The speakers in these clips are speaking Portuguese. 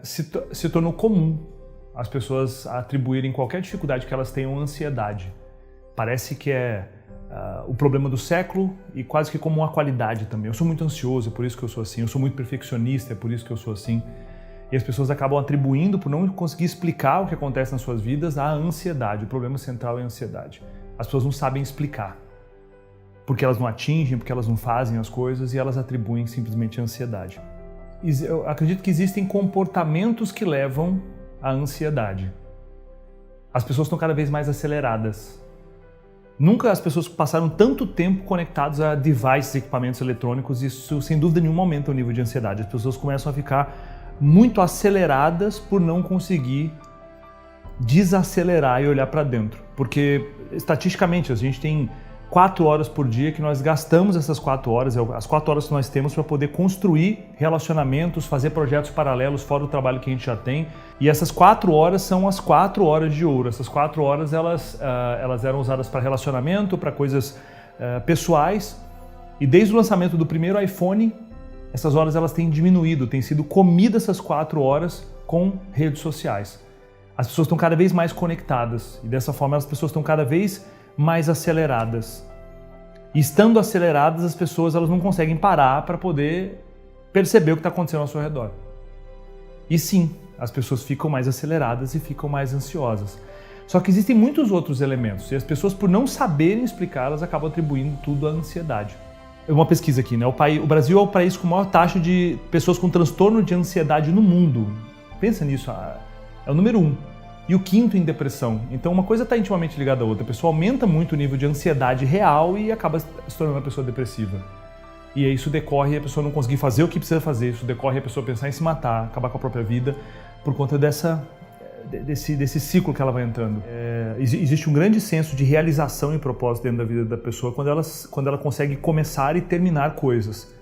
se tornou comum as pessoas atribuírem qualquer dificuldade que elas tenham à ansiedade. Parece que é o problema do século e quase que como uma qualidade também. Eu sou muito ansioso, é por isso que eu sou assim. Eu sou muito perfeccionista, é por isso que eu sou assim. E as pessoas acabam atribuindo, por não conseguir explicar o que acontece nas suas vidas, à ansiedade. O problema central é a ansiedade. As pessoas não sabem explicar. Porque elas não atingem, porque elas não fazem as coisas e elas atribuem simplesmente a ansiedade. Eu acredito que existem comportamentos que levam à ansiedade. As pessoas estão cada vez mais aceleradas. Nunca as pessoas passaram tanto tempo conectadas a devices, equipamentos eletrônicos, isso sem dúvida nenhuma aumenta o nível de ansiedade. As pessoas começam a ficar muito aceleradas por não conseguir desacelerar e olhar para dentro. Porque, estatisticamente, a gente tem 4 horas por dia que nós gastamos essas 4 horas, as 4 horas que nós temos para poder construir relacionamentos, fazer projetos paralelos fora do trabalho que a gente já tem. E essas 4 horas são as 4 horas de ouro. Essas 4 horas elas eram usadas para relacionamento, para coisas pessoais. E desde o lançamento do primeiro iPhone, essas horas elas têm diminuído, têm sido comidas essas 4 horas com redes sociais. As pessoas estão cada vez mais conectadas e dessa forma as pessoas estão cada vez mais aceleradas. E estando aceleradas, as pessoas elas não conseguem parar para poder perceber o que está acontecendo ao seu redor. E sim, as pessoas ficam mais aceleradas e ficam mais ansiosas. Só que existem muitos outros elementos e as pessoas, por não saberem explicar, elas acabam atribuindo tudo à ansiedade. Uma pesquisa aqui, né? O Brasil é o país com maior taxa de pessoas com transtorno de ansiedade no mundo. Pensa nisso, é o número 1. E o 5º em depressão. Então uma coisa está intimamente ligada à outra. A pessoa aumenta muito o nível de ansiedade real e acaba se tornando uma pessoa depressiva. E aí isso decorre a pessoa não conseguir fazer o que precisa fazer, isso decorre a pessoa pensar em se matar, acabar com a própria vida, por conta desse ciclo que ela vai entrando. Existe um grande senso de realização e propósito dentro da vida da pessoa quando ela consegue começar e terminar coisas.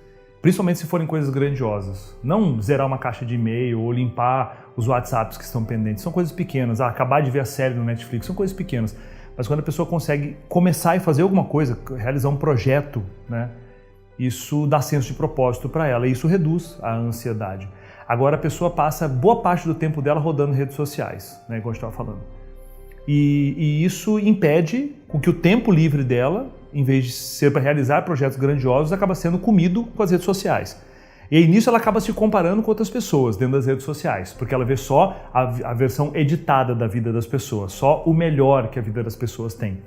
Principalmente se forem coisas grandiosas. Não zerar uma caixa de e-mail ou limpar os WhatsApps que estão pendentes. São coisas pequenas. Acabar de ver a série no Netflix. São coisas pequenas. Mas quando a pessoa consegue começar e fazer alguma coisa, realizar um projeto, né, isso dá senso de propósito para ela. E isso reduz a ansiedade. Agora a pessoa passa boa parte do tempo dela rodando redes sociais, né, como a gente estava falando. E isso impede com que o tempo livre dela, em vez de ser para realizar projetos grandiosos, acaba sendo comido com as redes sociais. E aí nisso ela acaba se comparando com outras pessoas dentro das redes sociais, porque ela vê só a versão editada da vida das pessoas, só o melhor que a vida das pessoas tem.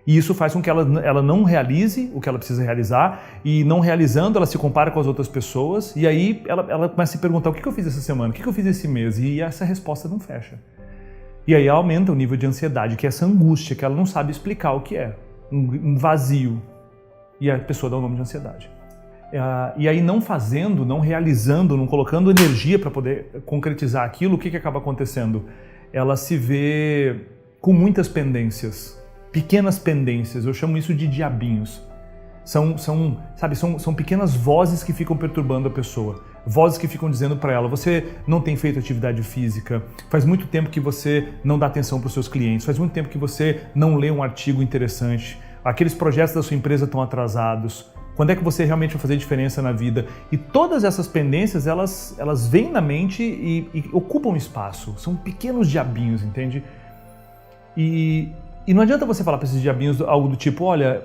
E isso faz com que ela não realize o que ela precisa realizar, e não realizando ela se compara com as outras pessoas, e aí ela começa a se perguntar: o que eu fiz essa semana, o que eu fiz esse mês? E essa resposta não fecha. E aí aumenta o nível de ansiedade, que é essa angústia que ela não sabe explicar o que é. Um vazio, e a pessoa dá o nome de ansiedade. E aí não fazendo, não realizando, não colocando energia para poder concretizar aquilo, o que acaba acontecendo? Ela se vê com muitas pendências, pequenas pendências, eu chamo isso de diabinhos. São pequenas vozes que ficam perturbando a pessoa. Vozes que ficam dizendo para ela: você não tem feito atividade física, faz muito tempo que você não dá atenção para os seus clientes, faz muito tempo que você não lê um artigo interessante, aqueles projetos da sua empresa estão atrasados, quando é que você realmente vai fazer diferença na vida? E todas essas pendências, elas vêm na mente e ocupam espaço, são pequenos diabinhos, entende? E não adianta você falar para esses diabinhos algo do tipo: olha,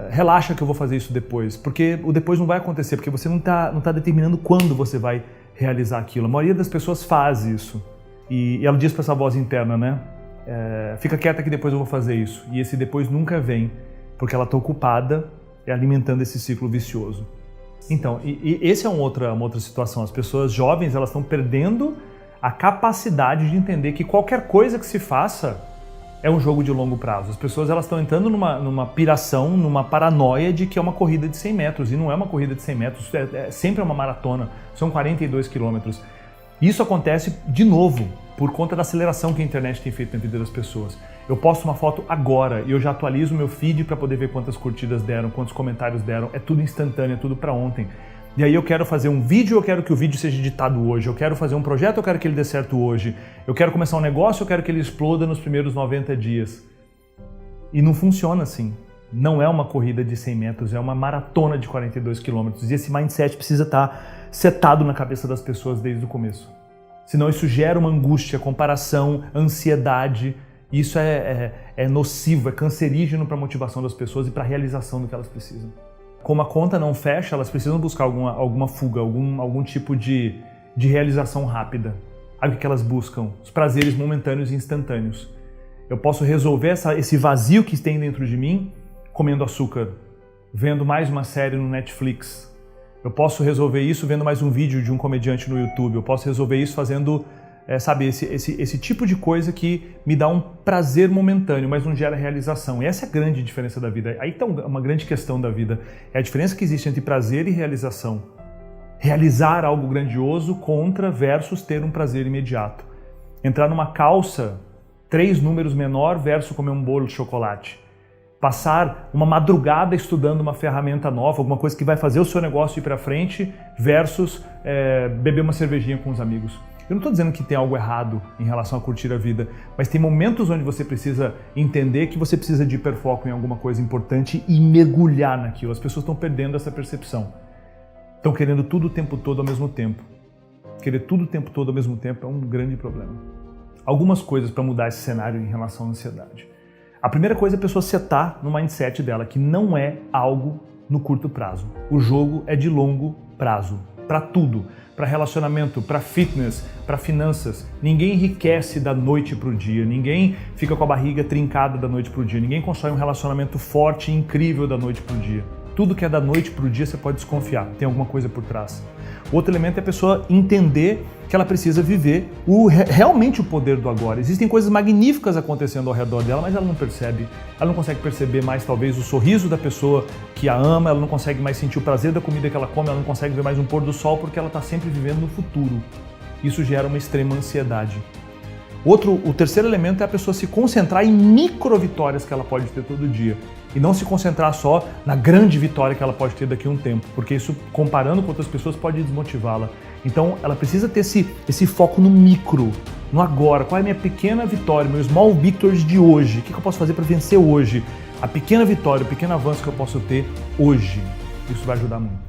relaxa que eu vou fazer isso depois, porque o depois não vai acontecer, porque você não tá determinando quando você vai realizar aquilo. A maioria das pessoas faz isso. E ela diz para essa voz interna, né? Fica quieta que depois eu vou fazer isso. E esse depois nunca vem, porque ela está ocupada alimentando esse ciclo vicioso. Então, essa é uma outra situação. As pessoas jovens, elas estão perdendo a capacidade de entender que qualquer coisa que se faça é um jogo de longo prazo. As pessoas elas estão entrando numa piração, numa paranoia de que é uma corrida de 100 metros. E não é uma corrida de 100 metros, sempre é uma maratona. São 42 quilômetros. Isso acontece, de novo, por conta da aceleração que a internet tem feito na vida das pessoas. Eu posto uma foto agora e eu já atualizo o meu feed para poder ver quantas curtidas deram, quantos comentários deram. É tudo instantâneo, é tudo para ontem. E aí eu quero fazer um vídeo, eu quero que o vídeo seja editado hoje. Eu quero fazer um projeto, eu quero que ele dê certo hoje. Eu quero começar um negócio, eu quero que ele exploda nos primeiros 90 dias. E não funciona assim. Não é uma corrida de 100 metros, é uma maratona de 42 quilômetros. E esse mindset precisa estar setado na cabeça das pessoas desde o começo. Senão isso gera uma angústia, comparação, ansiedade. Isso é nocivo, é cancerígeno para a motivação das pessoas e para a realização do que elas precisam. Como a conta não fecha, elas precisam buscar alguma fuga, algum tipo de realização rápida. Aí o que elas buscam? Os prazeres momentâneos e instantâneos. Eu posso resolver esse vazio que tem dentro de mim comendo açúcar, vendo mais uma série no Netflix. Eu posso resolver isso vendo mais um vídeo de um comediante no YouTube. Eu posso resolver isso fazendo, esse tipo de coisa que me dá um prazer momentâneo, mas não gera realização. E essa é a grande diferença da vida. Aí está uma grande questão da vida. É a diferença que existe entre prazer e realização. Realizar algo grandioso contra versus ter um prazer imediato. Entrar numa calça 3 números menor versus comer um bolo de chocolate. Passar uma madrugada estudando uma ferramenta nova, alguma coisa que vai fazer o seu negócio ir para frente, versus beber uma cervejinha com os amigos. Eu não estou dizendo que tem algo errado em relação a curtir a vida, mas tem momentos onde você precisa entender que você precisa de hiperfoco em alguma coisa importante e mergulhar naquilo. As pessoas estão perdendo essa percepção. Estão querendo tudo o tempo todo ao mesmo tempo. Querer tudo o tempo todo ao mesmo tempo é um grande problema. Algumas coisas para mudar esse cenário em relação à ansiedade. A primeira coisa é a pessoa setar no mindset dela que não é algo no curto prazo. O jogo é de longo prazo, para tudo, para relacionamento, para fitness, para finanças. Ninguém enriquece da noite para o dia, ninguém fica com a barriga trincada da noite para o dia, ninguém constrói um relacionamento forte e incrível da noite para o dia. Tudo que é da noite para o dia você pode desconfiar, tem alguma coisa por trás. Outro elemento é a pessoa entender que ela precisa viver realmente o poder do agora. Existem coisas magníficas acontecendo ao redor dela, mas ela não percebe. Ela não consegue perceber mais, talvez, o sorriso da pessoa que a ama, ela não consegue mais sentir o prazer da comida que ela come, ela não consegue ver mais um pôr do sol porque ela está sempre vivendo no futuro. Isso gera uma extrema ansiedade. O terceiro elemento é a pessoa se concentrar em micro vitórias que ela pode ter todo dia e não se concentrar só na grande vitória que ela pode ter daqui a um tempo, porque isso, comparando com outras pessoas, pode desmotivá-la. Então, ela precisa ter esse foco no micro, no agora. Qual é a minha pequena vitória, meu small victories de hoje? O que eu posso fazer para vencer hoje? A pequena vitória, o pequeno avanço que eu posso ter hoje. Isso vai ajudar muito.